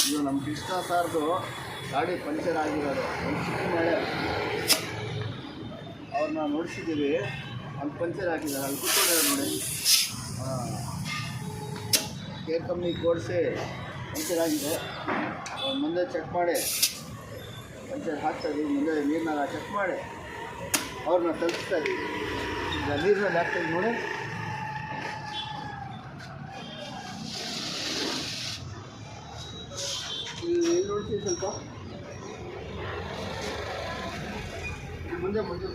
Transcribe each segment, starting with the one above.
ಇದು ನಮ್ಮ ಕೃಷ್ಣ ಸಾರ್ದು ಗಾಡಿ ಪಂಚರ್ ಆಗಿರೋದು ಒಂದು ಚಿಕ್ಕ ಮಳೆ ಅವ್ರನ್ನ ನೋಡಿಸಿದ್ದೀವಿ. ಅಲ್ಲಿ ಪಂಚರ್ ಹಾಕಿದ್ದಾರೆ, ಅಲ್ಲಿ ಕೂತ್ಕೊಂಡಿದ್ದಾರೆ ನೋಡಿ. ಕೇರ್ ಕಂಪ್ನಿಗೆ ಕೊಡಿಸಿ ಪಂಚರ್ ಆಗಿದೆ. ಮುಂದೆ ಚೆಕ್ ಮಾಡಿ ಪಂಚರ್ ಹಾಕ್ತಾಯಿದ್ದೀವಿ. ಮುಂದೆ ನೀರಿನಾಗ ಚೆಕ್ ಮಾಡಿ ಅವ್ರನ್ನ ತಲುಪಿಸ್ತಾ ಇದ್ದೀವಿ. ಈಗ ನೀರಿನಲ್ಲಿ ಹಾಕ್ತಾಯಿದ್ದೀವಿ ನೋಡಿ. ಇಲ್ಲಿ ನೋಡ್ತೀವಿ ಸ್ವಲ್ಪ ಮುಂದೆ ಬಂದು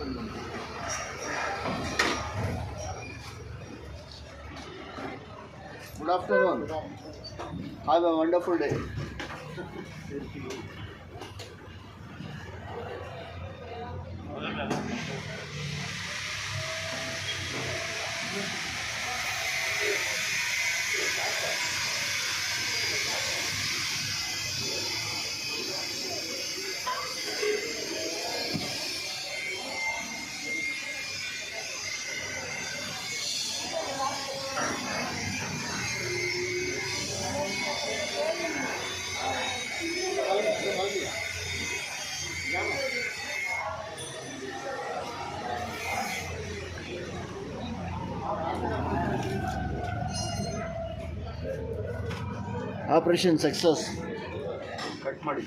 good afternoon. Have A wonderful day. Operation success. Cut ಮಾಡಿ.